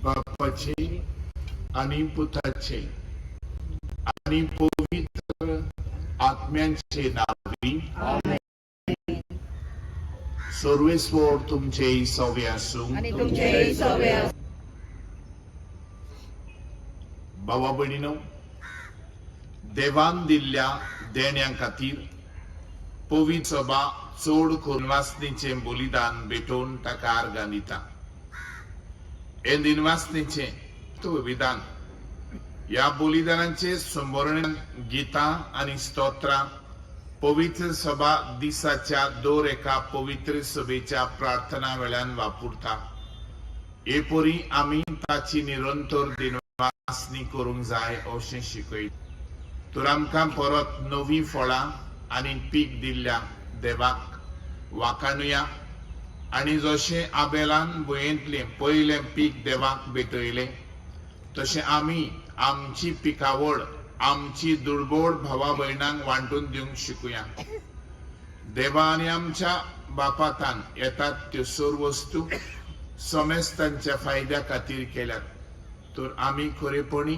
बापाचे आणि पुत्राचे आणि पवित्र आत्म्यांचे नावी सर्वेस्वर तुमचे सवे असो. भावा भयणीनो, देवान दिल्ल्या देण्या खातीर पवित्र सभा चोड करून वासनीचे बलिदान भेटोवन ताका आर्गां दिता. हे दिनवासनीचे विधान या बलिदानाचे संबरण गीता आणि स्तोत्रां पवित्र सभा दिसाच्या दर एका पवित्र सभेच्या प्रार्थना वेळान वापरता. हे परी आमी ताची निरंतर दिनवासनी करूंक जाय अशें शिकयता. तर आमकां परत नवी फळां आणि पीक दिल्ल्या देवाक वाखाणुया. आणि जशें आबेलान भुयेंतलें पयलें पीक देवाक भेटयलें तशें आमी आमची पिकावळ आमची दुर्बळ भावा भयणांक वांटून दिवंक शिकुया. देवा आनी आमच्या बापातान येतात त्यो सर्व वस्तू समेस्तांच्या फायद्या खातीर केल्यात. तर आमी खरेपणी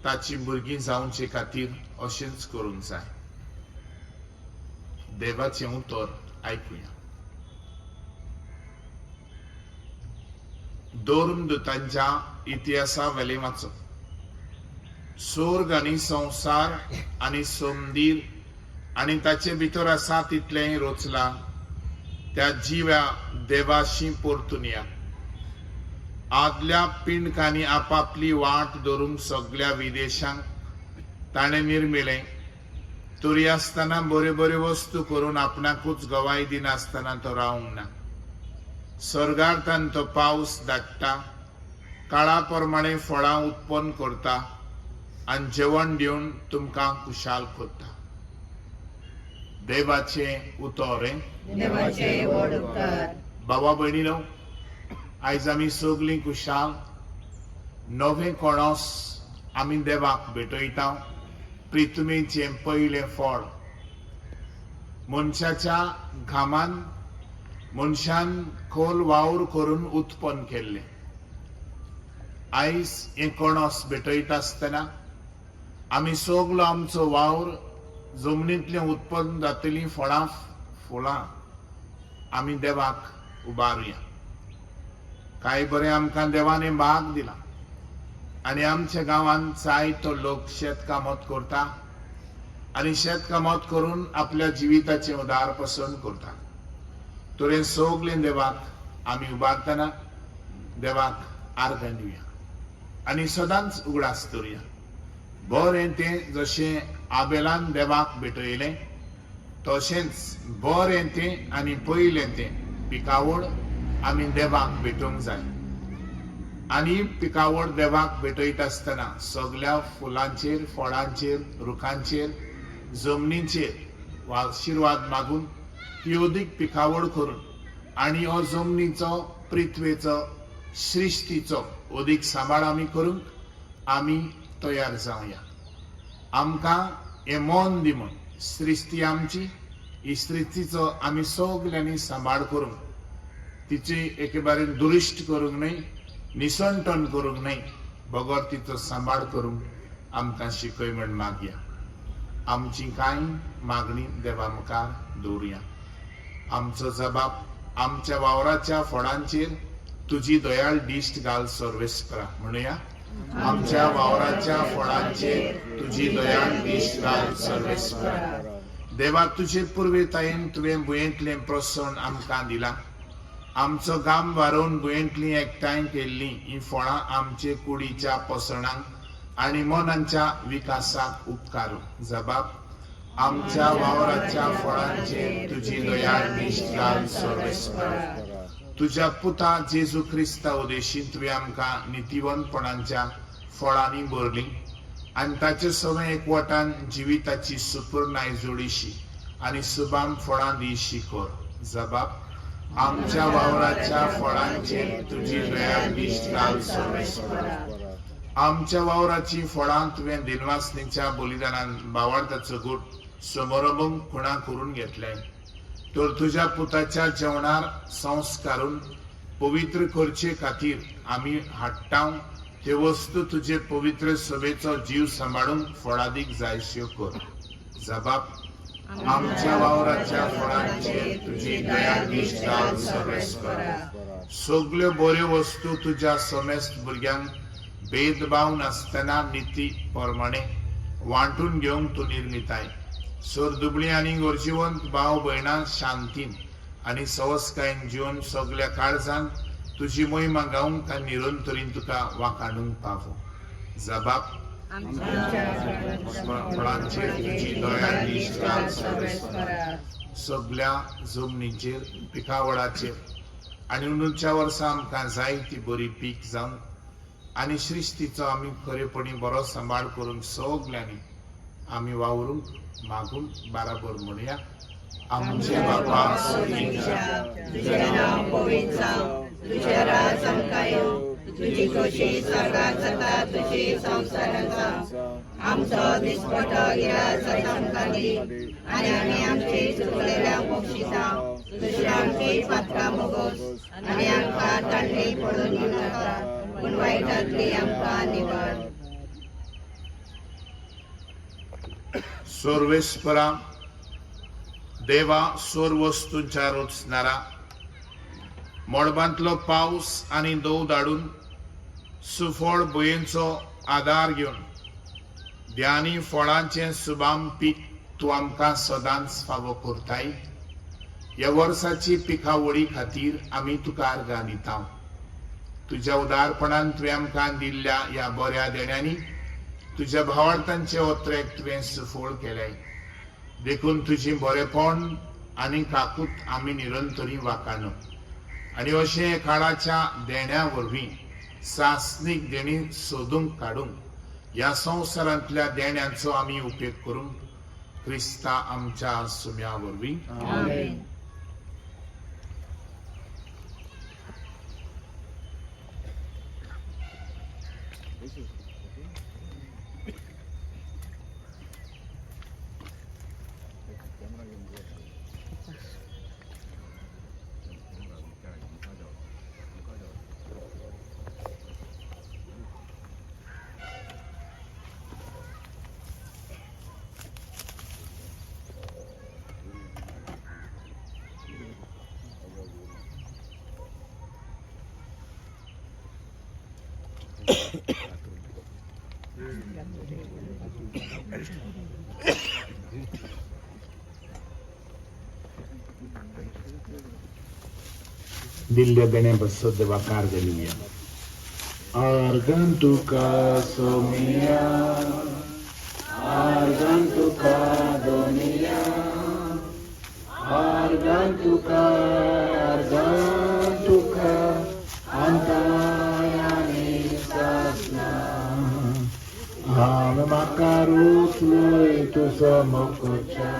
ताची भुरगीं जावचे खातीर अशेंच करूंक जाय. देवाचें उतर आयकुया. धर्मदूतांच्या इतिहासा वेले वाचो. स्वर्ग आणि संसार आणि समंदीर आणि ताचे भितर आसा तितलें रचला त्या जिव्या देवाशी परतून या. आदल्या पिंडकांनी आपापली वाट धरूंक सगळ्या विदेशांक ताणें निर्मिलें. तरी आसतना बऱ्यो बऱ्यो वस्तू करून आपणाकूच गवाय दिनासतना तो रावंक ना. सर्गार्थान तो पावस धाडटा, काळा प्रमाणे फळां उत्पन्न करता आणि जेवण दिवन तुमकां खुशाल करता. देवाचे उतर. बाबा भयणीनो, आयज आमी सगळीं खुशाल नवे कणस आमी देवाक भेटयता. प्रितमेचें पयलें फळ मनशाच्या घामान मनशान खोल वावर करून उत्पन्न केल्ले. आयज हे कणस भेटयता आसतना आमी सगळो आमचो वावर जमनींतलें उत्पन्न जातलीं फळां फुलां आमी देवाक उबारुया. कांय बरें आमकां देवान भाग दिला आनी आमच्या गांवांत जायतो लोक शेतकामत करता आनी शेतकामत करून आपल्या जिविताचें उदारपासन करता. तर हे सगळें देवाक आमी उबारतना देवाक आर्गां दिवया आनी सदांच उगडास दवरया. बरें तें जशें आबेलान देवाक भेटयलें तशेंच बरें तें आनी पयलें तें पिकावळ आमी देवाक भेटोवंक जाय. आनी पिकावळ देवाक भेटयता आसतना सगळ्या फुलांचेर फळांचेर रुखांचेर जमनीचेर आशिर्वाद मागून ती अदीक पिकावळ करून आनी हो जमनीचो पृथ्वेचो सृश्टीचो अदीक सांबाळ आमी करूंक आमी तयार जावया. आमकां हें मन दी म्हण सृश्टी आमची ही सृश्टीचो आमी सगल्यांनी सांबाळ करूंक तिची एके बारेन दुरिश्ट करूंक न्हय, निसंटन करूंक न्हय, बगर तिचो सांबाळ करूंक आमकां शिकय म्हण मागया. आमची कांय मागणी देवा मुखार दवरया. आमचो जबाब आमच्या वावराच्या फळांचेर तुजी दयाळ दिश्ट घाल सर्वेस्परा म्हणुया. आमच्या वावराच्या फळांचेर तुजी दयाळ दिश्ट घाल सर्वेस्परा. देवा तुजे पुर्वेतायेन तुवें भुयेंतलें प्रसन्न आमकां दिलां. आमचो गाम वारोवन भुयेंतलीं एकठांय केल्लीं ही फळां आमचे कुडीच्या पसणांक आनी मनांच्या विकासाक उपकारू. जबाब आमच्या वावराच्या फळांचेर तुजी दयाळ दिश्ट घाल सर्वेस्परा. तुझ्या पुता जेजू क्रिस्ता उदेशीन तुवें आमकां नितीवंतपणांच्या फळांनी भरलीं आनी ताचे सगळे एकवटान जिविताची सुपूर्णाय जोडिशी आनी सुबाम फळां दिशी कर. जबाब आमच्या वावराच्या फळांचेर तुजी दयाळ दिश्ट घाल सर्वेस्परा. आमच्या वावराची फळां तुवें दिनवासनीच्या बलिदानान भावार्थाचो गूट समारंभ खुणा करून घेतले. तर तुझ्या पुताच्या जेवणार संस्कारून पवित्र करचे खातीर आमी हाडटाव ते वस्तू तुजे पवित्र सभेचो जीव सांबाळून फळादीक जायश्यो कर. जबाब. आमच्या वावराच्या फळांचेर तुजी दया दिश्टाल सवेस करा. सगल्यो बऱ्यो वस्तू तुज्या समेस्त भुरग्यांक भेदभाव नासतना निती प्रमाणे वांटून घेवंक तूं निर्मिताय. सरदुबळी आनी गरजेवंत भाव भयणां शांतीन आनी सवस्कायेन जिवन सगळ्या काळजान तुजी महिमा गावंक आनी निरंतरीन तुका वाखाणूंक पावो. जबाब. फळांचेर तुजी दया दिश्टाल सवेस करा. सगळ्या जमनीचेर पिकावळाचेर आनी उंदूच्या वर्सां आमकां जायती बरी पीक जावं आनी श्रिस्तीचो आमी खरेपणी बरो सांबाळ करून सगल्यांनी आमी वावरूंक मागून बाराबर म्हणया. आमचे बापा स्वर्गीच्या, तुझें नांव पवित्र जावं, तुझें राज आमकां येवं, तुजी कशी स्वर्गांत जाता तशी संवसारांत जावं. आमचो दिसपटो गिराय आज आमकां दी आनी आमी आमचे चुकलेल्यांक बक्षिसांव. तुजी आमची पातकां मोगोस आनी आमकां तांडली पडून दिनाका, पूण वायटांतली आमकां निवाड. सर्वेस्परा देवा सोर वस्तूंच्या रचणारा मळबांतलो पावस आनी दव धाडून सुफळ भुंयेचो आदार घेवन ध्यानी फळांचे सुबाम पीक तूं आमकां सदांच फावो करताय. ह्या वर्साची पिकावळी खातीर आमी तुका आर्गां दिता. तुज्या उदारपणान तुवें आमकां दिल्ल्या ह्या बऱ्या देण्यांनी तुज्या भावार्थांचे ओत्रेक तुवें सुफळ केल्याय. देखून तुजी बरेपण आनी काकूत आमी निरंतरी वाखाणू आनी अशें काळाच्या देण्या वरवीं सासनीक देणी सोदूंक काडूंक ह्या संवसारांतल्या देण्यांचो आमी उपेग करूंक क्रिस्ता आमच्या सुम्या वरवीं. आमेन. दिल्ल्या देण्या बसत देवाक आर्गां दिवया. आर्गां तुका सोमिया, आर्गां तुका दोनिया, आर्गां तुका अंतायानी सासना. हांवें म्हाका रुचलोय तुजो मोकोच्या,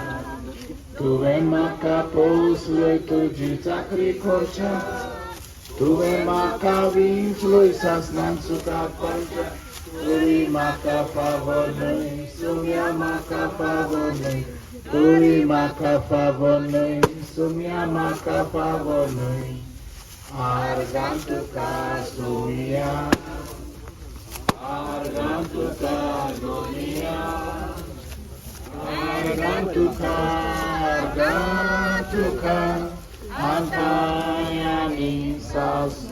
तुवें म्हाका पोसलोय तुजी चाकरी करच्या. तुवें म्हाका विंचलोय सासणान सुखाक पावच्या. तुवें म्हाका फावो न्हय, सुम्या म्हाका फावो न्हय. तुवें म्हाका फावो न्हय, सुम्या म्हाका फावो न्हय. आर्गां तुका सुम्या, आर्गां तुका दोनिया, आर्गां तुका अंतायानी सास.